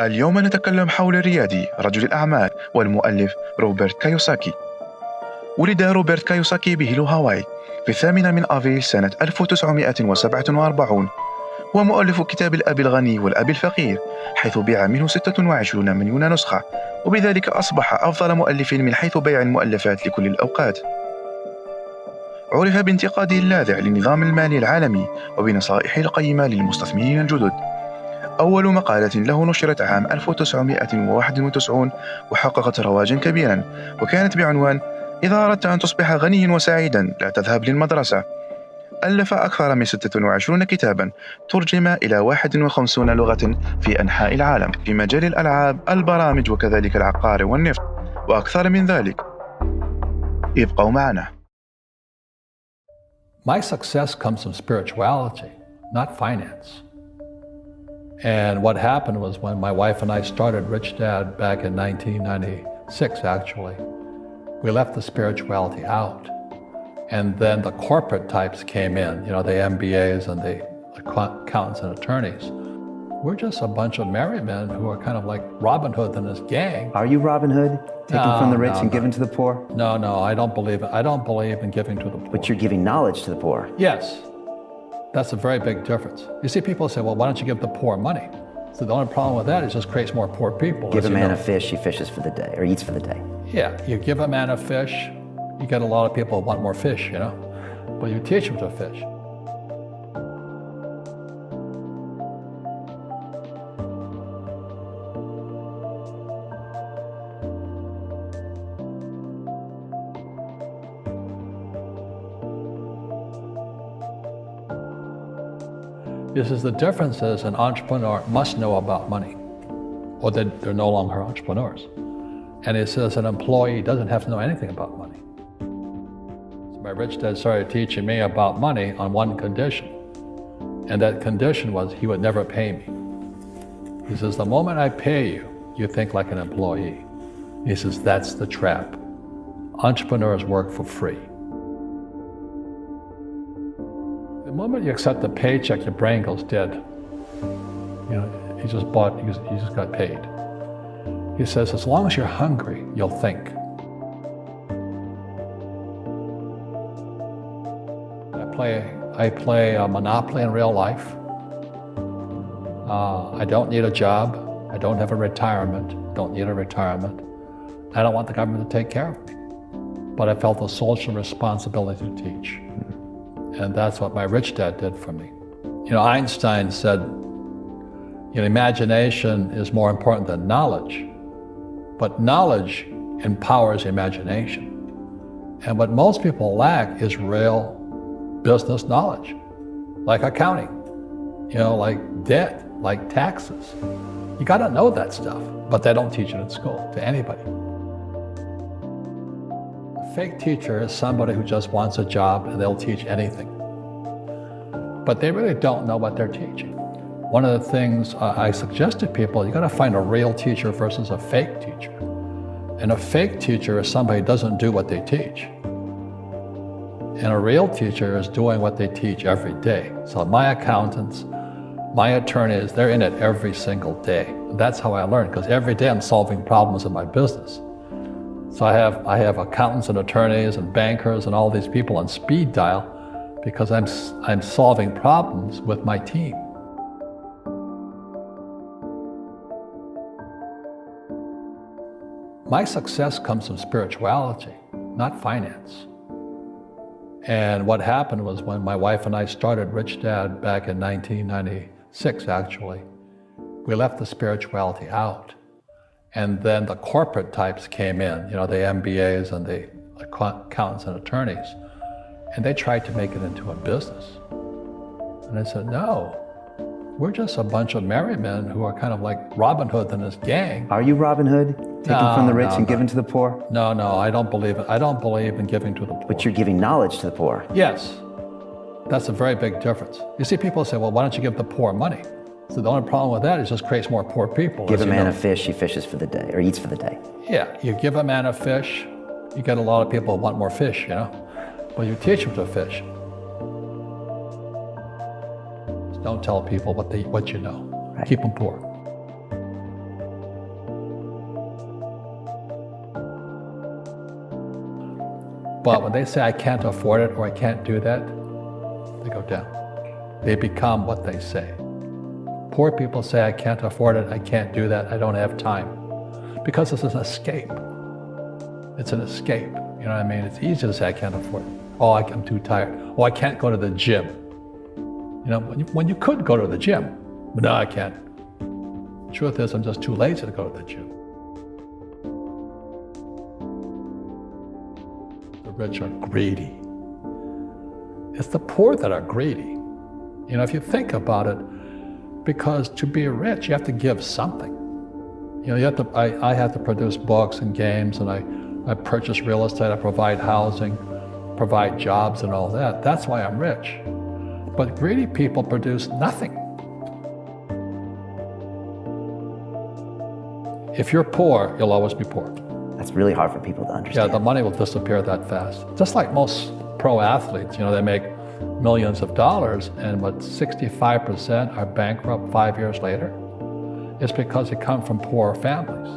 اليوم نتكلم حول الريادي رجل الأعمال والمؤلف روبرت كيوساكي. ولد روبرت كيوساكي بهيلو هاواي في 8 سنة 1947. هو مؤلف كتاب الأب الغني والأب الفقير، حيث بيع منه 26 مليون نسخة، وبذلك أصبح أفضل مؤلف من حيث بيع المؤلفات لكل الأوقات. عرف بانتقاده اللاذع للنظام المالي العالمي وبنصائحه القيمة للمستثمرين الجدد. أول مقالة له نشرت عام 1991 وحققت رواجا كبيرا، وكانت بعنوان إذا أردت أن تصبح غنيا وسعيدا لا تذهب للمدرسة. ألف أكثر من 26 كتابا ترجم إلى 51 لغة في أنحاء العالم في مجال الألعاب، البرامج، وكذلك العقار والنفط وأكثر من ذلك. ابقوا معنا. My success comes from spirituality, not finance. And what happened was when my wife and I started Rich Dad back in 1996, actually, we left the spirituality out. And then the corporate types came in, the MBAs and the accountants and attorneys. We're just a bunch of merry men who are kind of like Robin Hood and his gang. Are you Robin Hood? Taking from the rich and giving to the poor? No, I don't believe it. I don't believe in giving to the poor. But you're giving knowledge to the poor. Yes. That's a very big difference. You see, people say, well, why don't you give the poor money? So the only problem with that is it just creates more poor people. Give a man a fish, he fishes for the day, or eats for the day. Yeah, you give a man a fish, you get a lot of people who want more fish, but you teach them to fish. This is the difference is an entrepreneur must know about money, or they're no longer entrepreneurs. And it says an employee doesn't have to know anything about money. So my rich dad started teaching me about money on one condition. And that condition was he would never pay me. He says, the moment I pay you, you think like an employee. He says, that's the trap. Entrepreneurs work for free. The moment you accept the paycheck, your brain goes dead. He just got paid. He says, as long as you're hungry, you'll think. I play Monopoly in real life. I don't need a job. I don't have a retirement. Don't need a retirement. I don't want the government to take care of me. But I felt a social responsibility to teach. And that's what my rich dad did for me. Einstein said, imagination is more important than knowledge, but knowledge empowers imagination. And what most people lack is real business knowledge, like accounting, like debt, like taxes. You gotta know that stuff, but they don't teach it in school to anybody. A fake teacher is somebody who just wants a job and they'll teach anything. But they really don't know what they're teaching. One of the things I suggest to people, you gotta find a real teacher versus a fake teacher. And a fake teacher is somebody who doesn't do what they teach. And a real teacher is doing what they teach every day. So my accountants, my attorneys, they're in it every single day. That's how I learn, because every day I'm solving problems in my business. So I have accountants and attorneys and bankers and all these people on speed dial because I'm solving problems with my team. My success comes from spirituality, not finance. And what happened was when my wife and I started Rich Dad back in 1996, actually, we left the spirituality out. And then the corporate types came in, the MBAs and the accountants and attorneys, and they tried to make it into a business. And I said, no, we're just a bunch of merry men who are kind of like Robin Hood and his gang. Are you Robin Hood? Taking from the rich and giving to the poor? No, I don't believe it. I don't believe in giving to the poor. But you're giving knowledge to the poor. Yes. That's a very big difference. You see, people say, well, why don't you give the poor money? So the only problem with that is it just creates more poor people. Give a man a fish, he fishes for the day, or eats for the day. Yeah, you give a man a fish, you get a lot of people who want more fish, but you teach them to fish. Just don't tell people what you know. Right. Keep them poor. But when they say, I can't afford it or I can't do that, they go down. They become what they say. Poor people say, I can't afford it, I can't do that, I don't have time. Because it's an escape. It's an escape. You know what I mean? It's easy to say, I can't afford it. Oh, I'm too tired. Oh, I can't go to the gym. You know, when you could go to the gym, but no, I can't. Truth is, I'm just too lazy to go to the gym. The rich are greedy. It's the poor that are greedy. You know, if you think about it, because to be rich, you have to give something. You know, I have to produce books and games, and I purchase real estate, I provide housing, provide jobs and all that. That's why I'm rich. But greedy people produce nothing. If you're poor, you'll always be poor. That's really hard for people to understand. Yeah, the money will disappear that fast. Just like most pro athletes, you know, they make millions of dollars, and what 65% are bankrupt 5 years later. It's because they come from poor families.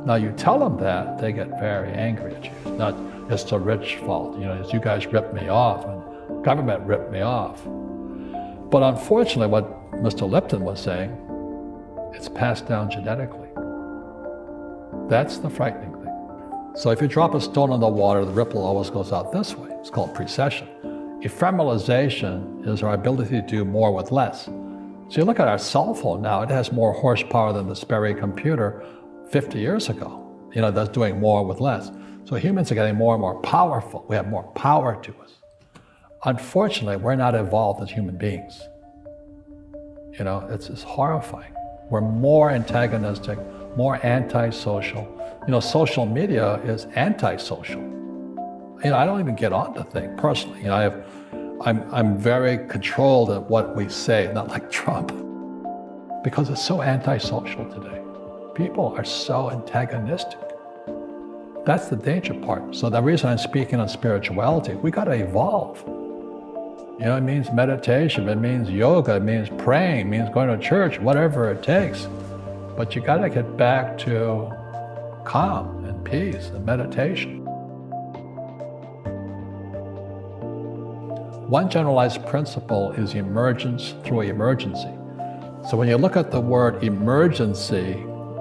Now you tell them that, they get very angry at you. It's not, it's the rich fault. You know, it's you guys ripped me off and government ripped me off. But unfortunately, what Mr. Lipton was saying, it's passed down genetically. That's the frightening thing. So if you drop a stone in the water, the ripple always goes out this way. It's called precession. Ephemeralization is our ability to do more with less. So you look at our cell phone now, it has more horsepower than the Sperry computer 50 years ago. You know, that's doing more with less. So humans are getting more and more powerful. We have more power to us. Unfortunately, we're not evolved as human beings. You know, it's horrifying. We're more antagonistic, more antisocial. You know, social media is antisocial. You know, I don't even get on the thing personally. You know, I'm very controlled at what we say, not like Trump, because it's so antisocial today. People are so antagonistic. That's the danger part. So the reason I'm speaking on spirituality, we got to evolve. You know, it means meditation, it means yoga, it means praying, it means going to church, whatever it takes. But you got to get back to calm and peace and meditation. One generalized principle is emergence through emergency. So when you look at the word emergency,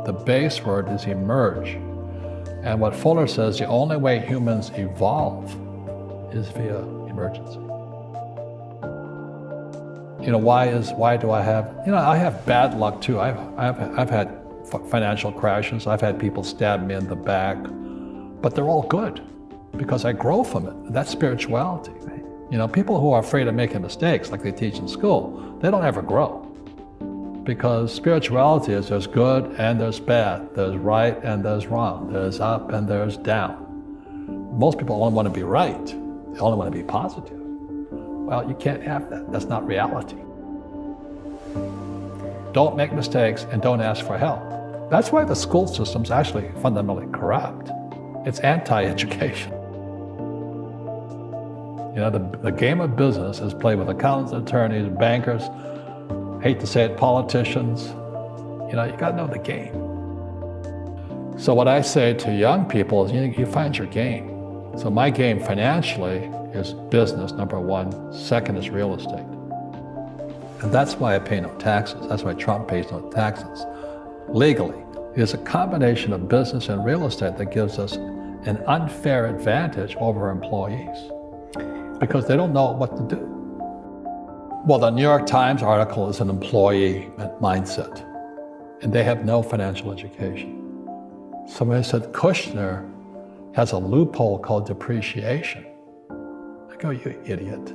the base word is emerge. And what Fuller says, the only way humans evolve is via emergency. You know, why do I have, you know, I have bad luck too. I've had financial crashes. I've had people stab me in the back, but they're all good because I grow from it. That's spirituality. Right? You know, people who are afraid of making mistakes, like they teach in school, they don't ever grow. Because spirituality is there's good and there's bad, there's right and there's wrong, there's up and there's down. Most people only want to be right. They only want to be positive. Well, you can't have that. That's not reality. Don't make mistakes and don't ask for help. That's why the school system's actually fundamentally corrupt. It's anti-education. You know, the game of business is played with accountants, attorneys, bankers, hate to say it, politicians. You know, you got to know the game. So what I say to young people is, you find your game. So my game financially is business, number one. Second is real estate. And that's why I pay no taxes. That's why Trump pays no taxes. Legally, it is a combination of business and real estate that gives us an unfair advantage over employees because they don't know what to do. Well, the New York Times article is an employee mindset, and they have no financial education. Somebody said Kushner has a loophole called depreciation. I go, you idiot.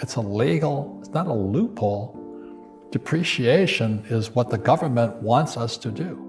It's illegal, it's not a loophole. Depreciation is what the government wants us to do.